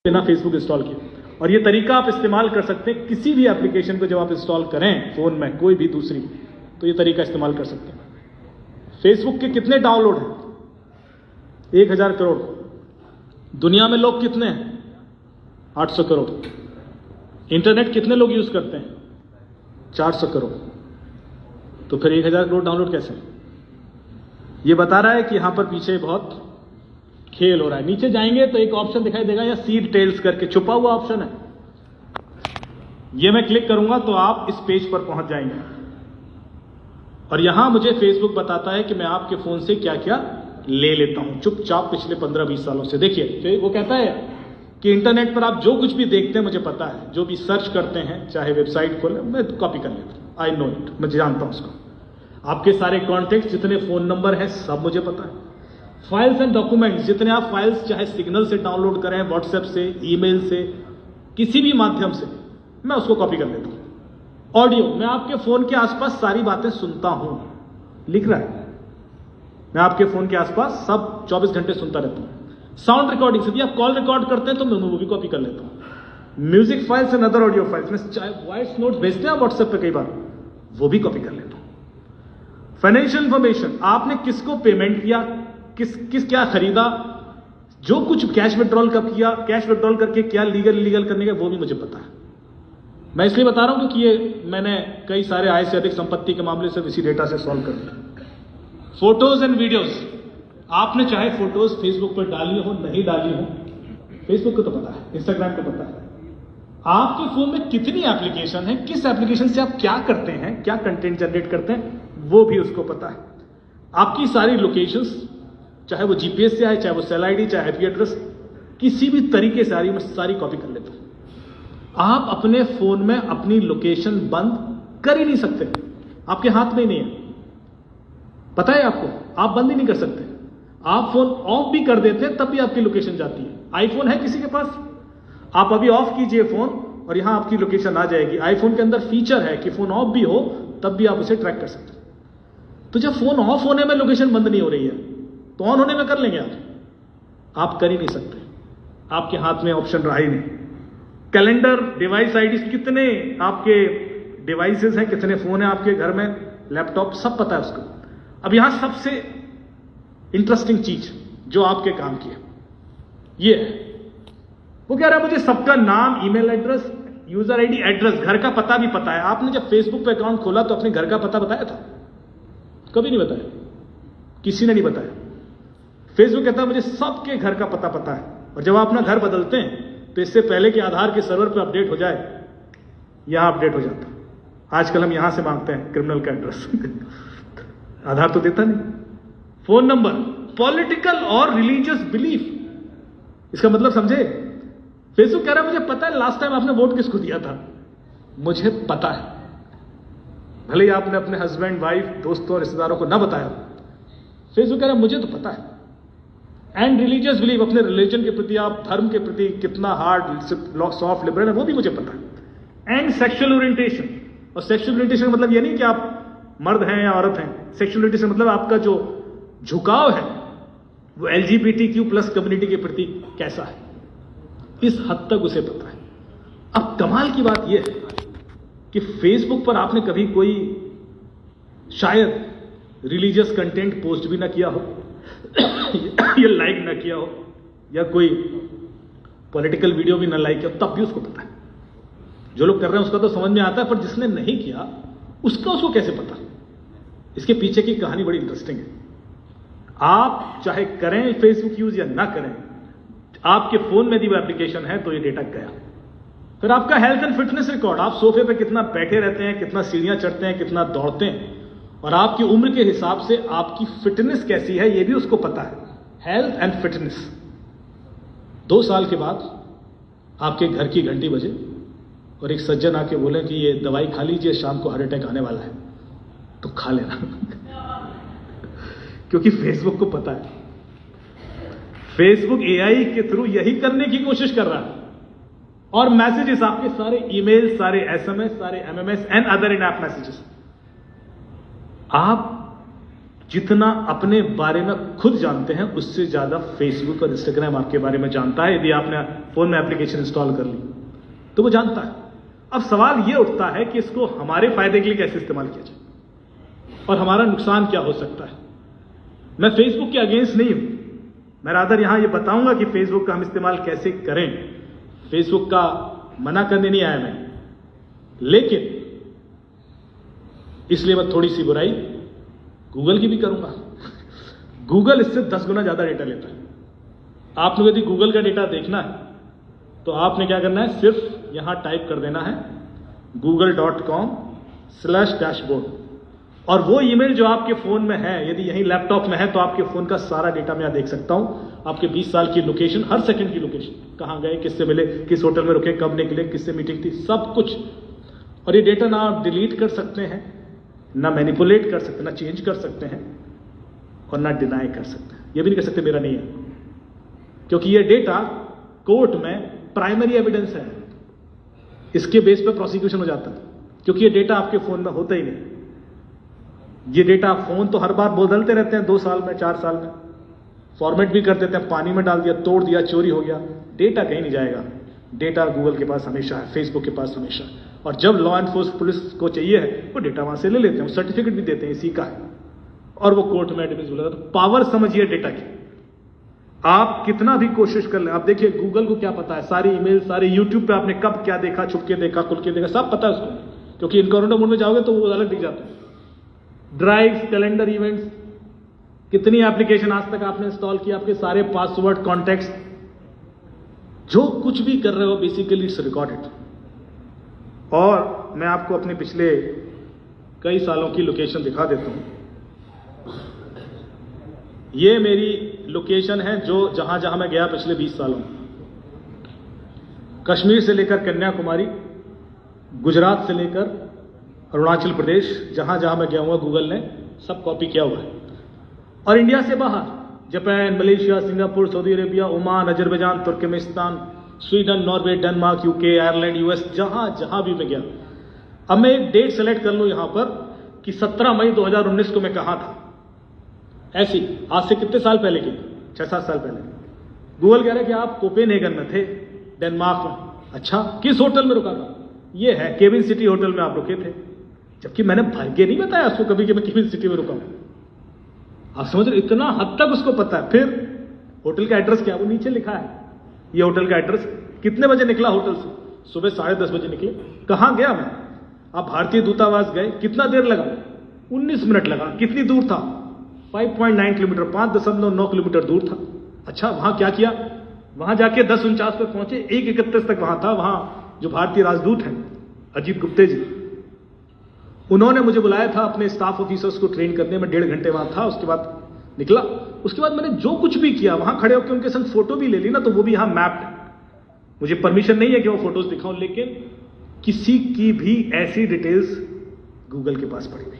बिना Facebook install किए। और ये तरीका आप इस्तेमाल कर सकते हैं किसी भी एप्लीकेशन को जब आप इंस्टॉल करें फोन में, कोई भी दूसरी, तो ये तरीका इस्तेमाल कर सकते हैं। फेसबुक के कितने डाउनलोड हैं? 1000 करोड़। दुनिया में लोग कितने हैं? 800 करोड़। इंटरनेट कितने लोग यूज करते हैं? 400 करोड़। तो फिर 1000 करोड़ डाउनलोड कैसे? ये बता रहा है कि यहां पर पीछे बहुत खेल हो रहा है। नीचे जाएंगे तो एक ऑप्शन दिखाई देगा या सीड टेल्स करके छुपा हुआ ऑप्शन है, ये मैं क्लिक करूंगा तो आप इस पेज पर पहुंच जाएंगे और यहां मुझे फेसबुक बताता है कि मैं आपके फोन से क्या क्या ले लेता हूं चुपचाप पिछले 15-20 सालों से। देखिए वो कहता है कि इंटरनेट पर आप जो कुछ भी देखते हैं मुझे पता है, जो भी सर्च करते हैं चाहे वेबसाइट खोले मैं कॉपी कर लेता हूं। आई नो इट, मैं जानता हूं उसको। आपके सारे कॉन्टेक्ट, जितने फोन नंबर हैं सब मुझे पता है। फाइल्स एंड डॉक्यूमेंट्स, जितने आप फाइल्स चाहे सिग्नल से डाउनलोड करें, व्हाट्सएप से, ईमेल से, किसी भी माध्यम से, मैं उसको कॉपी कर लेता हूं। ऑडियो, मैं आपके फोन के आसपास सारी बातें सुनता हूं, लिख रहा है, मैं आपके फोन के आसपास सब 24 घंटे सुनता रहता हूं। साउंड रिकॉर्डिंग, यदि आप कॉल रिकॉर्ड करते हैं तो मैं वो भी कॉपी कर लेता हूं। Music files and other audio files, मैं चाहे वॉइस नोट भेजते हैं व्हाट्सएप पे कई बार, वो भी कॉपी कर लेता हूं। फाइनेंशियल इंफॉर्मेशन, आपने किसको पेमेंट किया, किस क्या खरीदा, जो कुछ कैश विड्रॉल कब किया, कैश विड्रॉल करके क्या लीगल इलीगल करने का, वो भी मुझे पता है। मैं इसलिए बता रहा हूं क्योंकि ये मैंने कई सारे आय से अधिक संपत्ति के मामले से इसी डेटा से सॉल्व कर दिया। फोटोज एंड वीडियोस, आपने चाहे फोटोज फेसबुक पर डाली हो नहीं डाली हो, फेसबुक को तो पता है, इंस्टाग्राम को पता है। आपके फोन में कितनी एप्लीकेशन है, किस एप्लीकेशन से आप क्या करते हैं, क्या कंटेंट जनरेट करते हैं, वो भी उसको पता है। आपकी सारी लोकेशंस, चाहे वो जीपीएस से आए, चाहे वो सेल आईडी, चाहे आईपी एड्रेस, किसी भी तरीके से आ रही मैं सारी कॉपी कर लेता हूं। आप अपने फोन में अपनी लोकेशन बंद कर ही नहीं सकते, आपके हाथ में ही नहीं है, पता है आपको, आप बंद ही नहीं कर सकते। आप फोन ऑफ भी कर देते हैं तब भी आपकी लोकेशन जाती है। आईफोन है किसी के पास? आप अभी ऑफ कीजिए फोन और यहां आपकी लोकेशन आ जाएगी। आईफोन के अंदर फीचर है कि फोन ऑफ भी हो तब भी आप उसे ट्रैक कर सकते हैं। तो जब फोन ऑफ होने में लोकेशन बंद नहीं हो रही है तो ऑन होने में कर लेंगे आप कर ही नहीं सकते, आपके हाथ में ऑप्शन रहा ही नहीं। कैलेंडर, डिवाइस आईडी, कितने आपके डिवाइसेस हैं, कितने फोन हैं आपके घर में, लैपटॉप, सब पता है उसको। अब यहां सबसे इंटरेस्टिंग चीज जो आपके काम की है ये है, वो कह रहा है मुझे सबका नाम, email address, user ID, address, घर का पता भी पता है। आपने जब फेसबुक पे अकाउंट खोला तो अपने घर का पता बताया था? कभी नहीं बताया, किसी ने नहीं बताया। फेसबुक कहता है मुझे सबके घर का पता है। और जब आप अपना घर बदलते हैं तो इससे पहले कि आधार के सर्वर पे अपडेट हो जाए, यहां अपडेट हो जाता है। आजकल हम यहां से मांगते हैं क्रिमिनल का एड्रेस आधार तो देता नहीं। फोन नंबर, पॉलिटिकल और रिलीजियस बिलीफ, इसका मतलब समझे? फेसबुक कह रहा है मुझे पता है लास्ट टाइम आपने वोट किसको दिया था, मुझे पता है। भले ही आपने अपने हस्बैंड, वाइफ, दोस्तों, रिश्तेदारों को ना बताया, फेसबुक कह रहा है मुझे तो पता है। एंड रिलीजियस बिलीफ, अपने रिलीजन के प्रति, आप धर्म के प्रति कितना हार्ड, सॉफ्ट, लिबरल है, वो भी मुझे पता है। एंड सेक्सुअल ओरिएंटेशन, और सेक्सुअल ओरिएंटेशन का मतलब ये नहीं कि आप मर्द हैं या औरत हैं। सेक्सुअल ओरिएंटेशन मतलब आपका जो झुकाव है वो LGBTQ+ कम्युनिटी के प्रति कैसा है, इस हद तक उसे पता है। अब कमाल की बात यह है कि फेसबुक पर आपने कभी कोई शायद रिलीजियस कंटेंट पोस्ट भी ना किया हो या लाइक ना किया हो, या कोई पॉलिटिकल वीडियो भी ना लाइक किया हो, तब भी उसको पता है। जो लोग कर रहे हैं उसका तो समझ में आता है, पर जिसने नहीं किया उसका उसको कैसे पता? इसके पीछे की कहानी बड़ी इंटरेस्टिंग है। आप चाहे करें फेसबुक यूज या ना करें, आपके फोन में यदि वो एप्लीकेशन है तो ये डेटा गया। फिर आपका हेल्थ एंड फिटनेस रिकॉर्ड, आप सोफे पे कितना बैठे रहते हैं, कितना सीढ़ियां चढ़ते हैं, कितना दौड़ते हैं, और आपकी उम्र के हिसाब से आपकी फिटनेस कैसी है ये भी उसको पता है। Health and fitness. 2 साल के बाद आपके घर की घंटी बजे और एक सज्जन आके बोले कि ये दवाई खा लीजिए, शाम को हार्ट अटैक आने वाला है, तो खा लेना क्योंकि फेसबुक को पता है। फेसबुक AI के थ्रू यही करने की कोशिश कर रहा है। और मैसेजेस, आपके सारे ईमेल, सारे SMS, सारे MMS and other in app messages, आप जितना अपने बारे में खुद जानते हैं उससे ज्यादा फेसबुक और इंस्टाग्राम आपके बारे में जानता है। यदि आपने फोन में एप्लीकेशन इंस्टॉल कर ली तो वो जानता है। अब सवाल ये उठता है कि इसको हमारे फायदे के लिए कैसे इस्तेमाल किया जाए और हमारा नुकसान क्या हो सकता है। मैं फेसबुक के अगेंस्ट नहीं हूं, मैं रादर यहां ये बताऊंगा कि फेसबुक का हम इस्तेमाल कैसे करें। फेसबुक का मना करने नहीं आया मैं, लेकिन इसलिए मैं थोड़ी सी बुराई गूगल की भी करूंगा। गूगल इससे 10 गुना ज्यादा डेटा लेता है। आप लोग यदि गूगल का डेटा देखना है तो आपने क्या करना है, सिर्फ यहां टाइप कर देना है google.com/dashboard और वो ईमेल जो आपके फोन में है, यदि यही लैपटॉप में है तो आपके फोन का सारा डेटा मैं यहां देख सकता हूं। आपके 20 साल की लोकेशन, हर सेकंड की लोकेशन, कहां गए, किससे मिले, किस होटल में रुके, कब निकले, किससे मीटिंग थी, सब कुछ। और ये डेटा ना आप डिलीट कर सकते हैं, ना मैनिपुलेट कर सकते, ना चेंज कर सकते हैं और ना डिनाई कर सकते हैं। ये भी नहीं कर सकते मेरा नहीं है, क्योंकि ये डेटा कोर्ट में प्राइमरी एविडेंस है। इसके बेस पे प्रोसिक्यूशन हो जाता है, क्योंकि ये डेटा आपके फोन में होता ही नहीं। ये डेटा फोन तो हर बार बदलते रहते हैं, 2 साल में, 4 साल में, फॉर्मेट भी कर देते हैं, पानी में डाल दिया, तोड़ दिया, चोरी हो गया, डेटा कहीं नहीं जाएगा। डेटा गूगल के पास हमेशा है, फेसबुक के पास हमेशा है। और जब लॉ एनफोर्स पुलिस को चाहिए है वो डेटा वहां से ले लेते हैं, सर्टिफिकेट भी देते हैं इसी का है, और वो कोर्ट में एविडेंस बोला। तो पावर समझिए डेटा की। आप कितना भी कोशिश कर लें, आप देखिए गूगल को क्या पता है, सारी ईमेल, सारे यूट्यूब पे आपने कब क्या देखा, छुप के देखा, खुल के देखा, सब पता है उसको, क्योंकि इनकॉग्निटो मोड में जाओगे तो वो अलग दिख जाता है। ड्राइव्स, कैलेंडर, इवेंट्स, कितनी एप्लीकेशन आज तक आपने इंस्टॉल किया, आपके सारे पासवर्ड, कॉन्टैक्ट्स, जो कुछ भी कर रहे हो बेसिकली इट्स रिकॉर्डेड। और मैं आपको अपने पिछले कई सालों की लोकेशन दिखा देता हूं। ये मेरी लोकेशन है जो जहां जहां मैं गया पिछले 20 सालों में, कश्मीर से लेकर कन्याकुमारी, गुजरात से लेकर अरुणाचल प्रदेश, जहां जहां मैं गया हुआ गूगल ने सब कॉपी किया हुआ है। और इंडिया से बाहर Japan, Malaysia, Singapore, Saudi Arabia, Oman, Azerbaijan, Turkmenistan, Sweden, Norway, Denmark, UK, Ireland, US, जहां जहां भी मैं गया। अब मैं एक डेट सेलेक्ट कर लूं यहां पर कि 17 मई 2019 को मैं कहां था। ऐसी आज से कितने साल पहले की, 6-7 साल पहले। गूगल कह रहा है कि आप कोपेनहेगन में थे, डेनमार्क में। अच्छा, किस होटल में रुका था? ये है केविन सिटी होटल में आप रुके थे, जबकि मैंने भाग्य नहीं बताया उसको कभी कि मैं केविन सिटी में रुका हूं। आप समझ रहे, इतना हद तक उसको पता है। फिर होटल का एड्रेस क्या, वो नीचे लिखा है, ये होटल का एड्रेस। कितने बजे निकला होटल से? सुबह 10:30 बजे निकले। कहां गया मैं? आप भारतीय दूतावास गए, कितना देर लगा? 19 मिनट लगा। कितनी दूर था? 5.9 किलोमीटर, 5.9 किलोमीटर दूर था। अच्छा, वहां क्या किया? वहां जाके 10:49 पर पहुंचे, 1:31 तक वहां था। वहां जो भारतीय राजदूत हैं अजीत गुप्ते जी, उन्होंने मुझे बुलाया था अपने स्टाफ ऑफिसर्स को ट्रेन करने में। 1.5 घंटे वहां था, उसके बाद निकला। उसके बाद मैंने जो कुछ भी किया, वहां खड़े होकर उनके संग फोटो भी ले ली ना, तो वो भी यहां मैप्ड है। मुझे परमिशन नहीं है कि वो फोटोज दिखाऊं, लेकिन किसी की भी ऐसी डिटेल्स गूगल के पास पड़ी हुई।